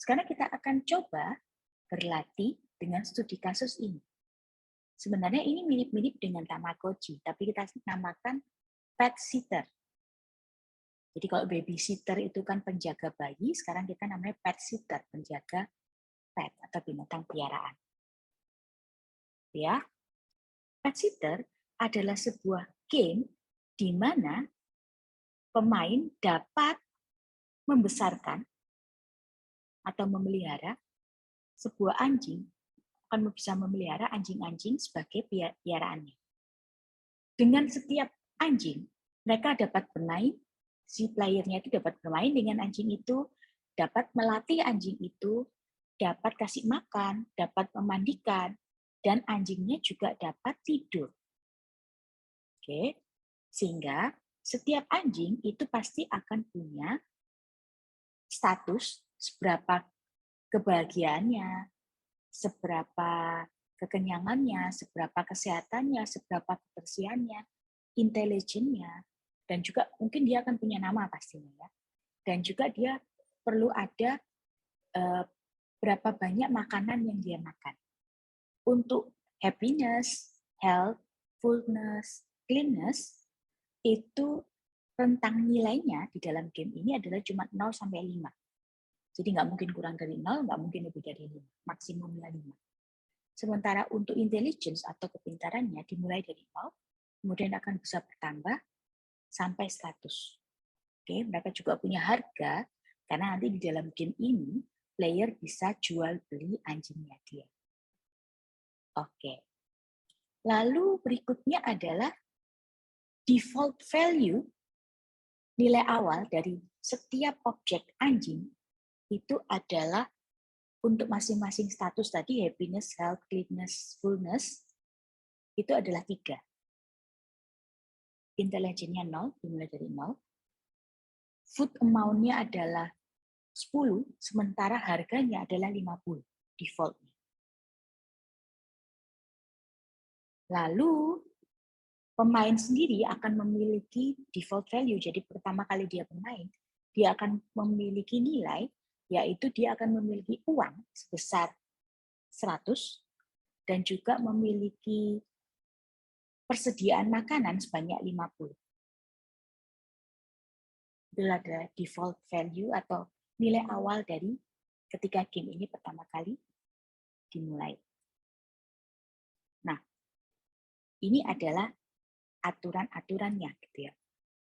Sekarang kita akan coba berlatih dengan studi kasus ini. Sebenarnya ini mirip-mirip dengan Tamagotchi, tapi kita namakan pet sitter. Jadi kalau babysitter itu kan penjaga bayi, sekarang kita namanya pet sitter, penjaga pet atau binatang piaraan. Ya, pet sitter adalah sebuah game di mana pemain dapat membesarkan atau memelihara sebuah anjing, akan bisa memelihara anjing-anjing sebagai piaraannya. Dengan setiap anjing, mereka dapat bermain, si playernya itu dapat bermain dengan anjing itu, dapat melatih anjing itu, dapat kasih makan, dapat memandikan, dan anjingnya juga dapat tidur. Oke, sehingga setiap anjing itu pasti akan punya status seberapa kebahagiaannya, seberapa kekenyangannya, seberapa kesehatannya, seberapa kebersihannya, intelijennya, dan juga mungkin dia akan punya nama pastinya ya. Dan juga dia perlu ada berapa banyak makanan yang dia makan. Untuk happiness, health, fullness, cleanness, itu rentang nilainya di dalam game ini adalah cuma 0 sampai 5. Jadi nggak mungkin kurang dari 0, nggak mungkin lebih dari 5. Maksimumnya 5. Sementara untuk intelligence atau kepintarannya dimulai dari 0, kemudian akan bisa bertambah sampai 100. Oke, mereka juga punya harga, karena nanti di dalam game ini, player bisa jual beli anjingnya dia. Oke. Lalu berikutnya adalah default value, nilai awal dari setiap objek anjing, itu adalah untuk masing-masing status tadi, happiness, health, cleanness, fullness, itu adalah 3. Intelligence-nya 0, dimulai dari 0. Food amount-nya adalah 10, sementara harganya adalah 50, default-nya. Lalu, pemain sendiri akan memiliki default value, jadi pertama kali dia bermain, dia akan memiliki nilai, yaitu dia akan memiliki uang sebesar 100, dan juga memiliki persediaan makanan sebanyak 50. Itu adalah default value atau nilai awal dari ketika game ini pertama kali dimulai. Nah, ini adalah aturan-aturannya gitu ya.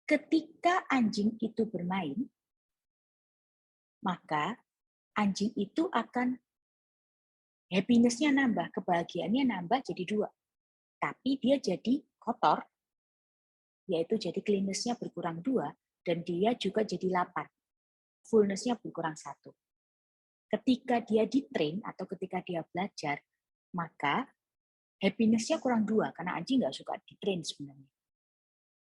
Ketika anjing itu bermain, maka anjing itu akan happiness-nya nambah, kebahagiaannya nambah jadi 2. Tapi dia jadi kotor, yaitu jadi cleanness-nya berkurang 2, dan dia juga jadi lapar. Fullness-nya berkurang 1. Ketika dia di-train atau ketika dia belajar, maka happiness-nya kurang 2, karena anjing nggak suka di-train sebenarnya.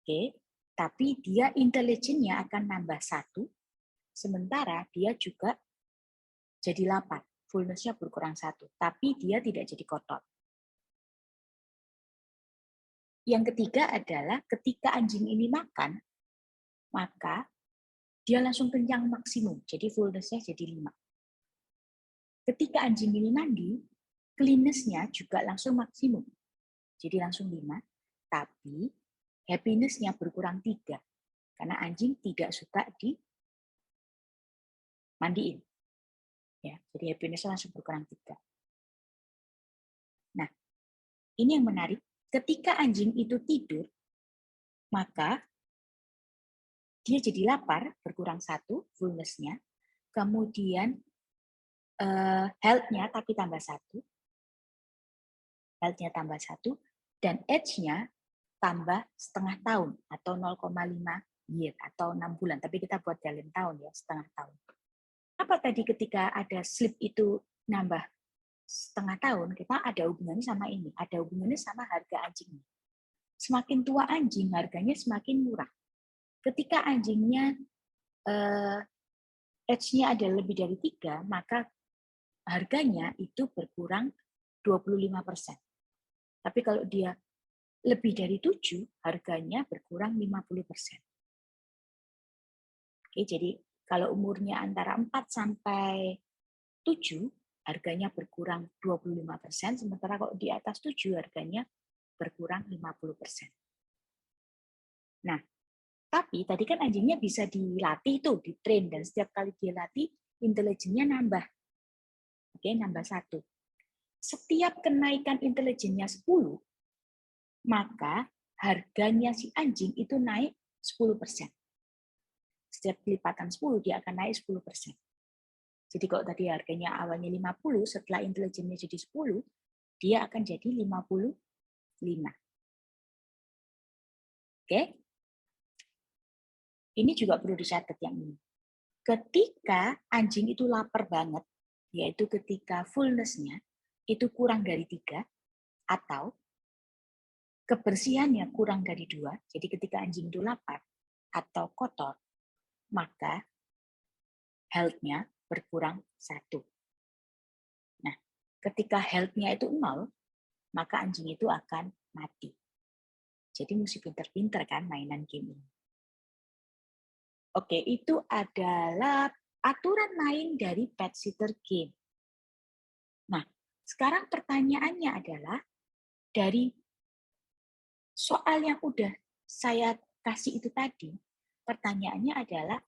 Oke, tapi dia intelligence-nya akan nambah 1, sementara dia juga jadi lapar. Fullness-nya berkurang 1, tapi dia tidak jadi kotor. Yang ketiga adalah ketika anjing ini makan, maka dia langsung kenyang maksimum, jadi fullness-nya jadi 5. Ketika anjing ini mandi, cleanness-nya juga langsung maksimum, jadi langsung 5, tapi happiness-nya berkurang 3, karena anjing tidak suka dimandiin. Ya, jadi happiness-nya langsung berkurang 3. Nah, ini yang menarik. Ketika anjing itu tidur, maka dia jadi lapar, berkurang 1, fullness-nya. Kemudian health-nya tapi tambah 1. Health-nya tambah 1. Dan age-nya tambah setengah tahun atau 0,5 year atau 6 bulan. Tapi kita buat dalam tahun ya, setengah tahun. Apa tadi ketika ada sleep itu nambah setengah tahun, kita ada hubungannya sama ini. Ada hubungannya sama harga anjingnya. Semakin tua anjing, harganya semakin murah. Ketika anjingnya age-nya ada lebih dari 3, maka harganya itu berkurang 25%. Tapi kalau dia lebih dari 7, harganya berkurang 50%. Oke, jadi kalau umurnya antara 4 sampai 7, harganya berkurang 25%, sementara kalau di atas 7, harganya berkurang 50%. Nah, tapi tadi kan anjingnya bisa dilatih tuh, di-train, dan setiap kali dia latih, intelijennya nambah. Oke, nambah 1. Setiap kenaikan intelijennya 10, maka harganya si anjing itu naik 10%. Setiap kelipatan 10, dia akan naik 10%. Jadi kalau tadi harganya awalnya 50, setelah intelijennya jadi 10, dia akan jadi 55. Oke? Ini juga perlu dicatat yang ini. Ketika anjing itu lapar banget, yaitu ketika fullness-nya itu kurang dari 3, atau kebersihannya kurang dari 2, jadi ketika anjing itu lapar atau kotor, maka health-nya berkurang 1. Nah, ketika health-nya itu 0, maka anjing itu akan mati. Jadi mesti pinter-pinter kan mainan game ini. Oke, itu adalah aturan main dari pet sitter game. Nah, sekarang pertanyaannya adalah, dari soal yang udah saya kasih itu tadi, pertanyaannya adalah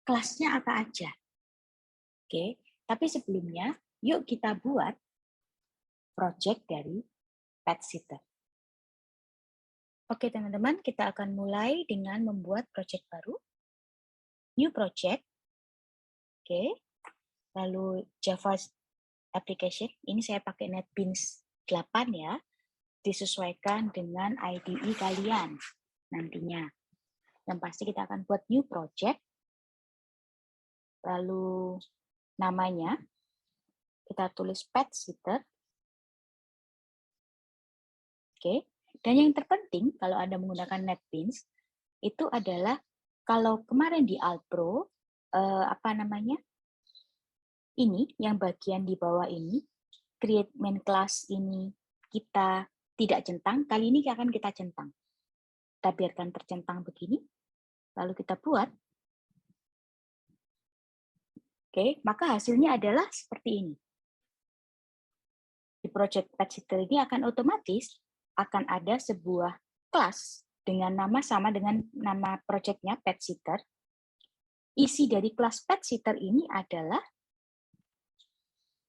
kelasnya apa aja? Oke, tapi sebelumnya yuk kita buat project dari pet sitter. Oke teman-teman, kita akan mulai dengan membuat project baru. New project. Oke, lalu Java application. Ini saya pakai NetBeans 8 ya. Disesuaikan dengan IDE kalian nantinya. Yang pasti kita akan buat new project. Lalu namanya kita tulis pet sitter. Oke. Dan yang terpenting kalau Anda menggunakan NetBeans itu adalah kalau kemarin di Altpro ini yang bagian di bawah ini create main class ini kita tidak centang, kali ini akan kita centang. Kita biarkan tercentang begini, lalu kita buat. Oke, maka hasilnya adalah seperti ini. Di project pet sitter ini akan otomatis akan ada sebuah kelas dengan nama sama dengan nama projectnya pet sitter. Isi dari kelas pet sitter ini adalah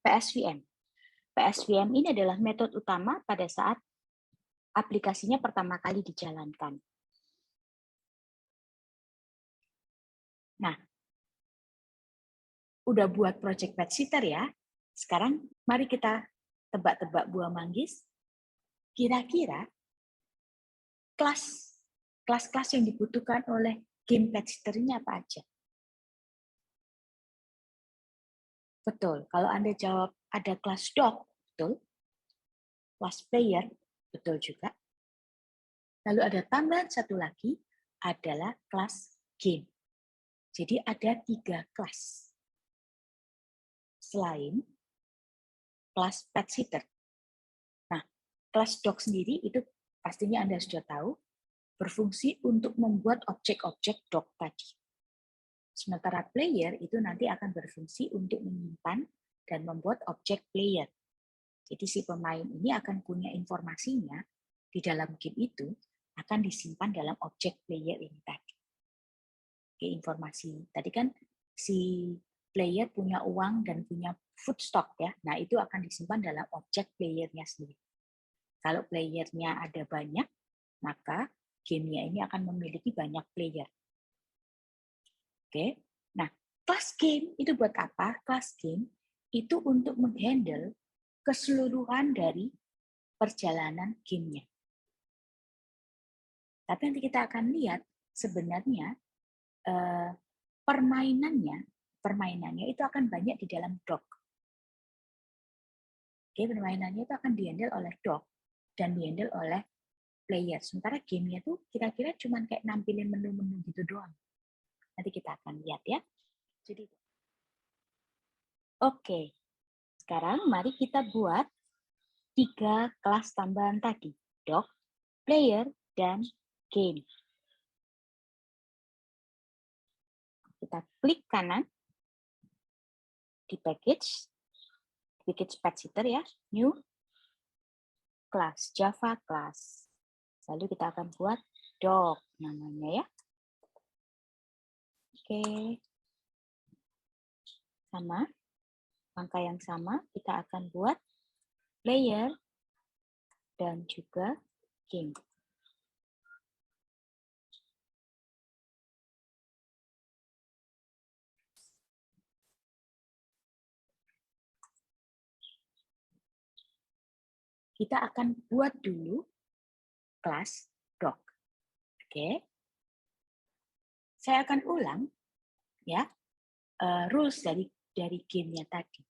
PSVM. PSVM ini adalah metode utama pada saat aplikasinya pertama kali dijalankan. Nah, udah buat project pet sitter ya. Sekarang mari kita tebak-tebak buah manggis. Kira-kira kelas-kelas yang dibutuhkan oleh game pet sitter ini apa aja? Betul. Kalau Anda jawab ada kelas dog, betul. Kelas player, betul juga. Lalu ada tambahan satu lagi adalah kelas game. Jadi ada 3 kelas. Selain kelas pet sitter. Nah, kelas dog sendiri itu pastinya Anda sudah tahu, berfungsi untuk membuat objek-objek dog tadi. Sementara player itu nanti akan berfungsi untuk menyimpan dan membuat objek player. Jadi si pemain ini akan punya informasinya di dalam game itu akan disimpan dalam objek player ini tadi. Oke, informasi. Tadi kan si player punya uang dan punya food stock ya. Nah, itu akan disimpan dalam objek playernya sendiri. Kalau playernya ada banyak, maka gamenya ini akan memiliki banyak player. Oke. Nah, kelas game itu buat apa? Kelas game itu untuk menghandle keseluruhan dari perjalanan gamenya. Tapi nanti kita akan lihat sebenarnya permainannya itu akan banyak di dalam dog. Oke, permainannya itu akan dihandle oleh dog dan dihandle oleh player. Sementara gamenya itu kira-kira cuma kayak nampilin menu-menu gitu doang. Nanti kita akan lihat ya. Jadi, oke. Sekarang mari kita buat 3 kelas tambahan tadi. Dog, player, dan game. Kita klik kanan. di package pet sitter ya, new class, Java class. Lalu kita akan buat dog namanya ya. Oke. Sama, langkah yang sama, kita akan buat player dan juga game. Kita akan buat dulu kelas dog. Oke. Saya akan ulang ya rules dari gamenya tadi.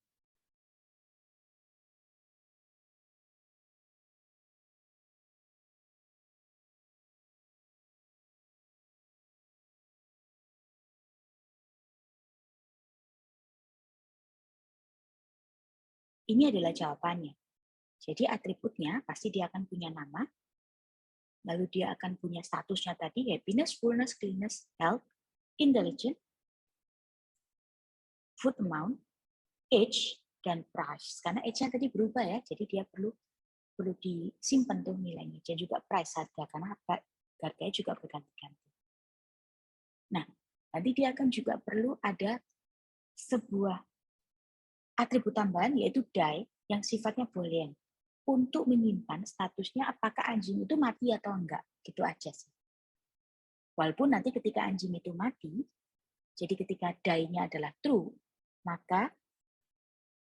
Ini adalah jawabannya. Jadi atributnya pasti dia akan punya nama, lalu dia akan punya statusnya tadi, happiness, fullness, cleanness, health, intelligence, food amount, age, dan price. Karena age-nya tadi berubah ya, jadi dia perlu disimpan tuh nilainya. Dan juga price, harga, karena harganya juga berganti-ganti. Nah, nanti dia akan juga perlu ada sebuah atribut tambahan, yaitu die, yang sifatnya boolean. Untuk menyimpan statusnya apakah anjing itu mati atau enggak. Gitu aja sih. Walaupun nanti ketika anjing itu mati, jadi ketika die-nya adalah true, maka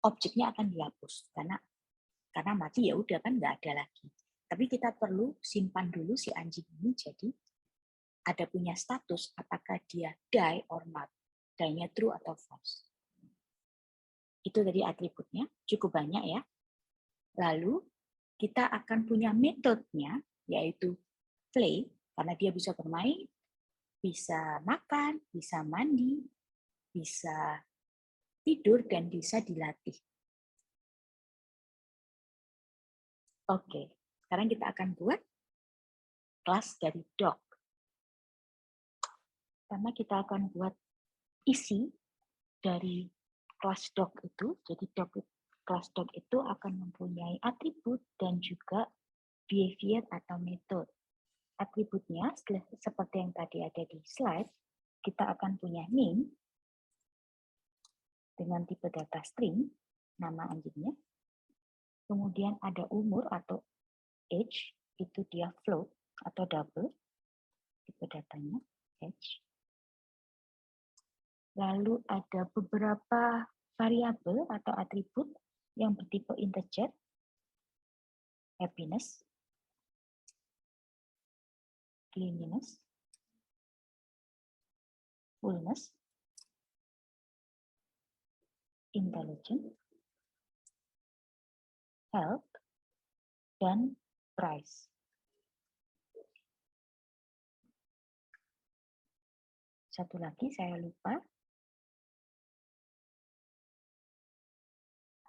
objeknya akan dihapus. Karena mati ya udah kan nggak ada lagi. Tapi kita perlu simpan dulu si anjing ini, jadi ada punya status apakah dia die or not. Die-nya true atau false. Itu tadi atributnya, cukup banyak ya. Lalu kita akan punya metodenya, yaitu play, karena dia bisa bermain, bisa makan, bisa mandi, bisa tidur, dan bisa dilatih. Oke, sekarang kita akan buat kelas dari dog. Pertama kita akan buat isi dari kelas dog itu. Jadi kelas dog itu akan mempunyai atribut dan juga behavior atau metode. Atributnya seperti yang tadi ada di slide, kita akan punya name dengan tipe data string, nama anjingnya. Kemudian ada umur atau age, itu dia float atau double, tipe datanya age. Lalu ada beberapa variabel atau atribut yang bertipe integer, happiness, cleanliness, fullness, intelligence, health, dan price. Satu lagi saya lupa.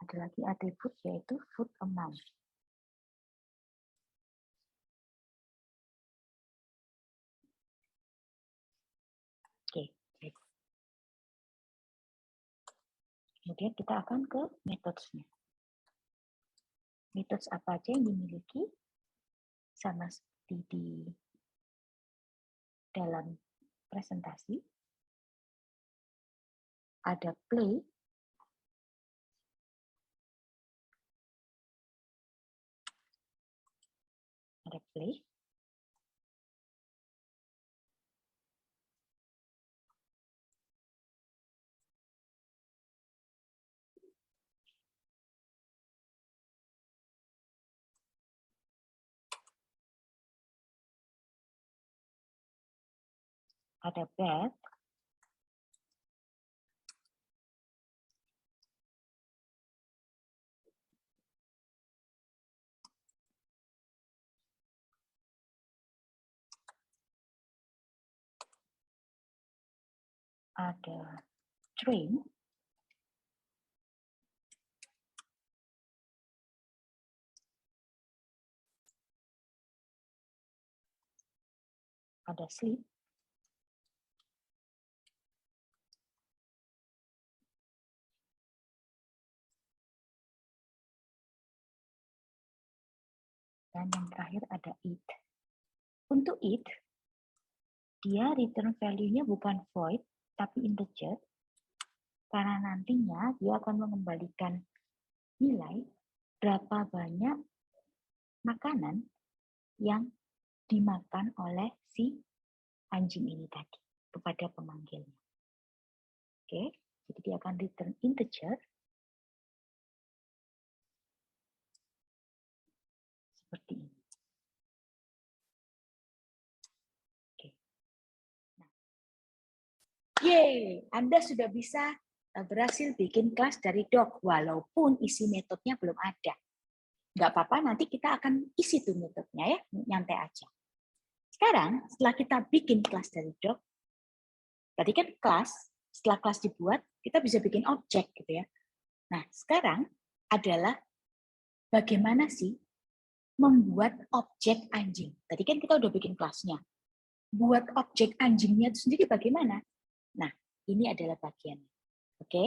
Ada lagi atribut yaitu food amount. Oke. Kemudian kita akan ke metodenya. Metode apa aja yang dimiliki? Sama seperti di dalam presentasi. Ada play, ada play, ada bed, ada train, ada sleep, Dan yang terakhir ada it. Untuk it, dia return value-nya bukan void, tapi integer. Karena nantinya dia akan mengembalikan nilai berapa banyak makanan yang dimakan oleh si anjing ini tadi kepada pemanggilnya. Oke, jadi dia akan return integer seperti ini. Oke. Nah. Yeay, Anda sudah bisa berhasil bikin kelas dari dog, walaupun isi metodenya belum ada. Nggak apa-apa, nanti kita akan isi tuh metodenya ya, nyantai aja. Sekarang, setelah kita bikin kelas dari dog, tadi kan kelas, setelah kelas dibuat, kita bisa bikin objek gitu ya. Nah, sekarang adalah bagaimana sih membuat objek anjing. Tadi kan kita udah bikin kelasnya. Buat objek anjingnya itu sendiri bagaimana? Nah, ini adalah bagiannya. Oke?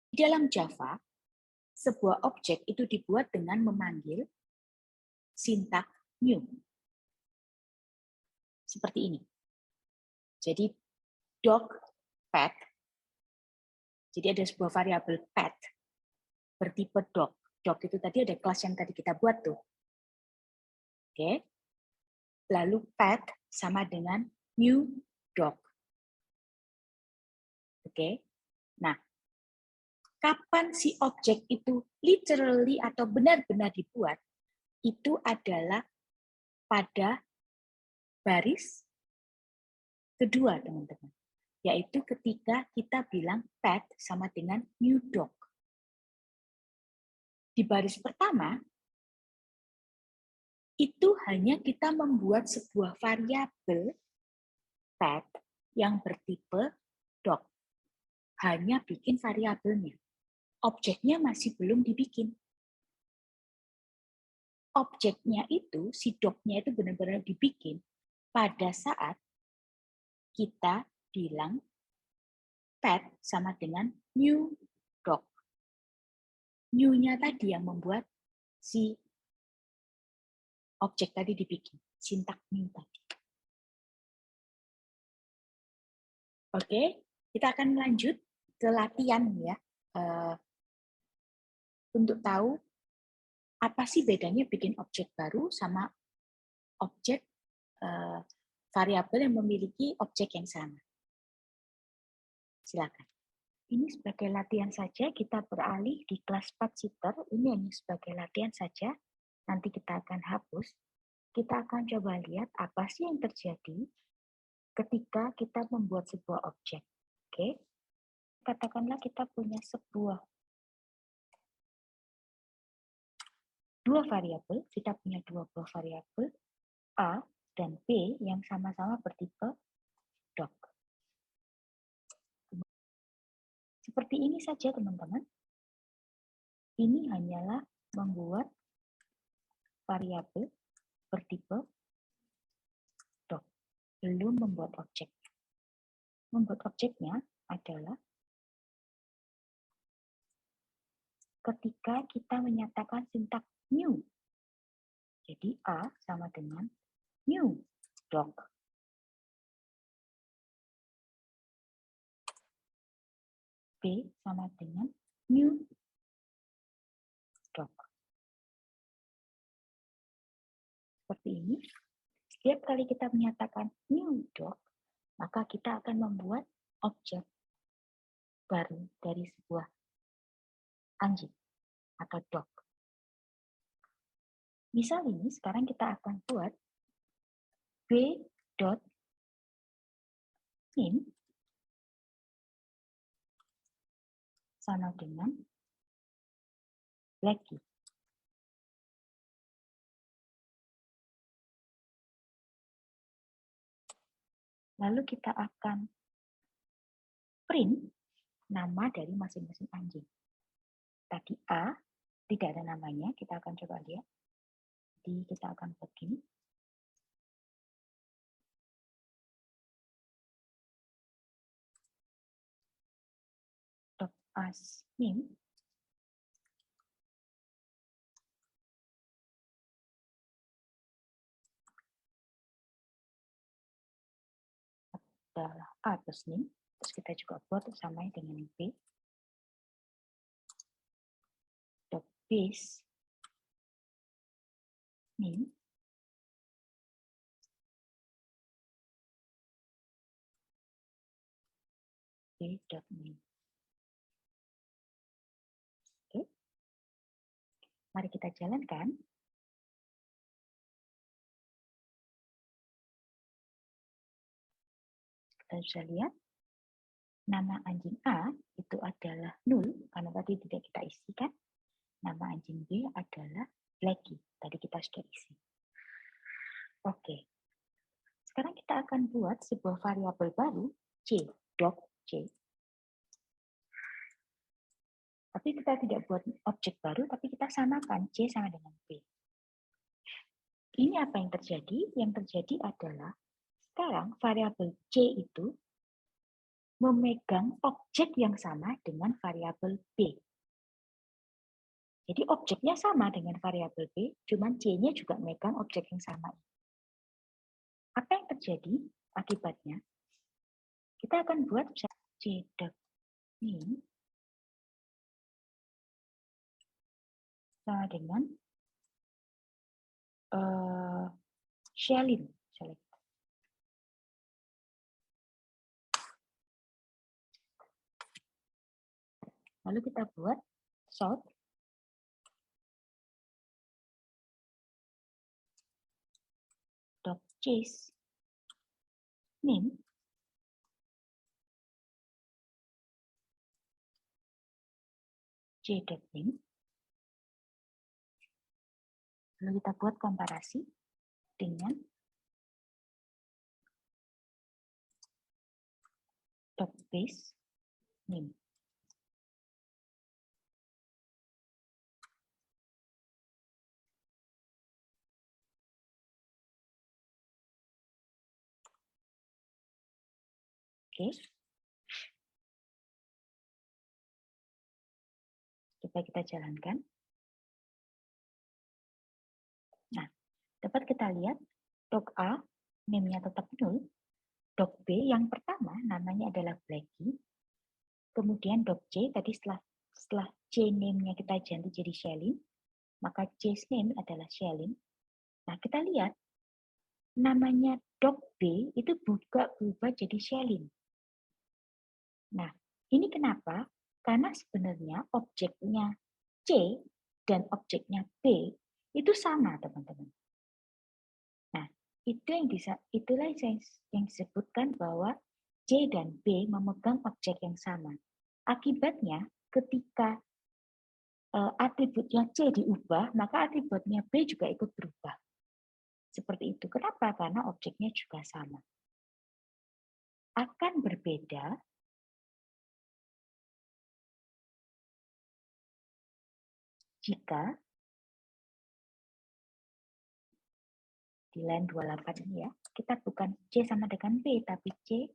Di dalam Java, sebuah objek itu dibuat dengan memanggil sintak new. Seperti ini. Jadi, dog, pet. Jadi ada sebuah variabel pet bertipe dog. Dog itu tadi ada kelas yang tadi kita buat tuh. Oke. Lalu pet sama dengan new dog. Oke. Nah, kapan si objek itu literally atau benar-benar dibuat, itu adalah pada baris kedua, teman-teman. Yaitu ketika kita bilang pet sama dengan new dog. Di baris pertama, itu hanya kita membuat sebuah variabel pet yang bertipe dog. Hanya bikin variabelnya. Objeknya masih belum dibikin. Objeknya itu, si dog-nya itu benar-benar dibikin pada saat kita bilang pet sama dengan new dog. New-nya tadi yang membuat si objek tadi dibikin, sintak new tadi. Oke, kita akan lanjut ke latihan ya. Untuk tahu apa sih bedanya bikin objek baru sama objek variabel yang memiliki objek yang sama. Silakan. Ini sebagai latihan saja, kita beralih di kelas PadSetter. Ini hanya sebagai latihan saja. Nanti kita akan hapus. Kita akan coba lihat apa sih yang terjadi ketika kita membuat sebuah objek. Oke, katakanlah kita punya dua variabel. Kita punya dua buah variabel A dan B yang sama-sama bertipe dog. Seperti ini saja, teman-teman. Ini hanyalah membuat variabel bertipe dog, belum membuat objek. Membuat objeknya adalah ketika kita menyatakan sintak new. Jadi A sama dengan new dog. B sama dengan new dog. Seperti ini. Setiap kali kita menyatakan new dog, maka kita akan membuat objek baru dari sebuah anjing atau dog. Misal ini, sekarang kita akan buat b.name sama dengan Blackie. Lalu kita akan print nama dari masing-masing anjing. Tadi A, tidak ada namanya, kita akan coba lihat. Jadi kita akan begini. .as name adalah A plus name. Terus kita juga buat sama dengan B. Dot base name B dot name. Oke. Mari kita jalankan. Kita bisa lihat nama anjing A itu adalah 0 karena tadi tidak kita isikan. Nama anjing B adalah Blackie. Tadi kita sudah isi. Oke. Sekarang kita akan buat sebuah variabel baru C, dot C. Tapi kita tidak buat objek baru, tapi kita samakan C sama dengan B. Ini apa yang terjadi? Yang terjadi adalah sekarang variabel C itu memegang objek yang sama dengan variabel B. Jadi objeknya sama dengan variabel B, cuman C-nya juga memegang objek yang sama. Apa yang terjadi akibatnya? Kita akan buat C dot name sama dengan Shelin. Lalu kita buat sort dot chase name C dot name. Lalu kita buat komparasi dengan dot base name. Oke. Coba kita jalankan. Nah, dapat kita lihat dog A name-nya tetap 0. Dog B yang pertama namanya adalah Blackie. Kemudian dog C tadi setelah C name-nya kita ganti jadi Shelin, maka C's name adalah Shelin. Nah, kita lihat namanya dog B itu juga berubah jadi Shelin. Nah, ini kenapa? Karena sebenarnya objeknya C dan objeknya B itu sama, teman-teman. Nah, itulah yang disebutkan bahwa C dan B memegang objek yang sama. Akibatnya, ketika atributnya C diubah, maka atributnya B juga ikut berubah. Seperti itu. Kenapa? Karena objeknya juga sama. Akan berbeda jika di line 28 ini ya, kita bukan C sama dengan B, tapi C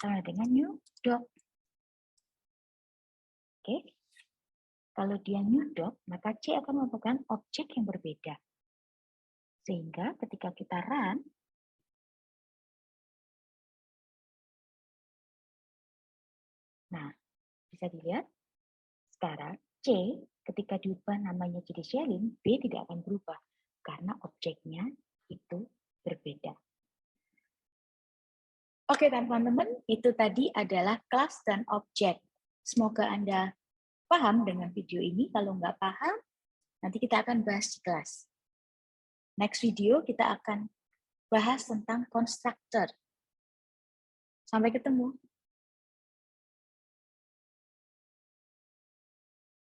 sama dengan new dog. Oke. Kalau dia new dog, maka C akan memegang objek yang berbeda. Sehingga ketika kita run, nah, bisa dilihat sekarang C ketika diubah namanya jadi Shelin, B tidak akan berubah karena objeknya itu berbeda. Oke teman-teman, itu tadi adalah kelas dan objek. Semoga Anda paham dengan video ini. Kalau nggak paham, nanti kita akan bahas di kelas. Next video kita akan bahas tentang constructor. Sampai ketemu.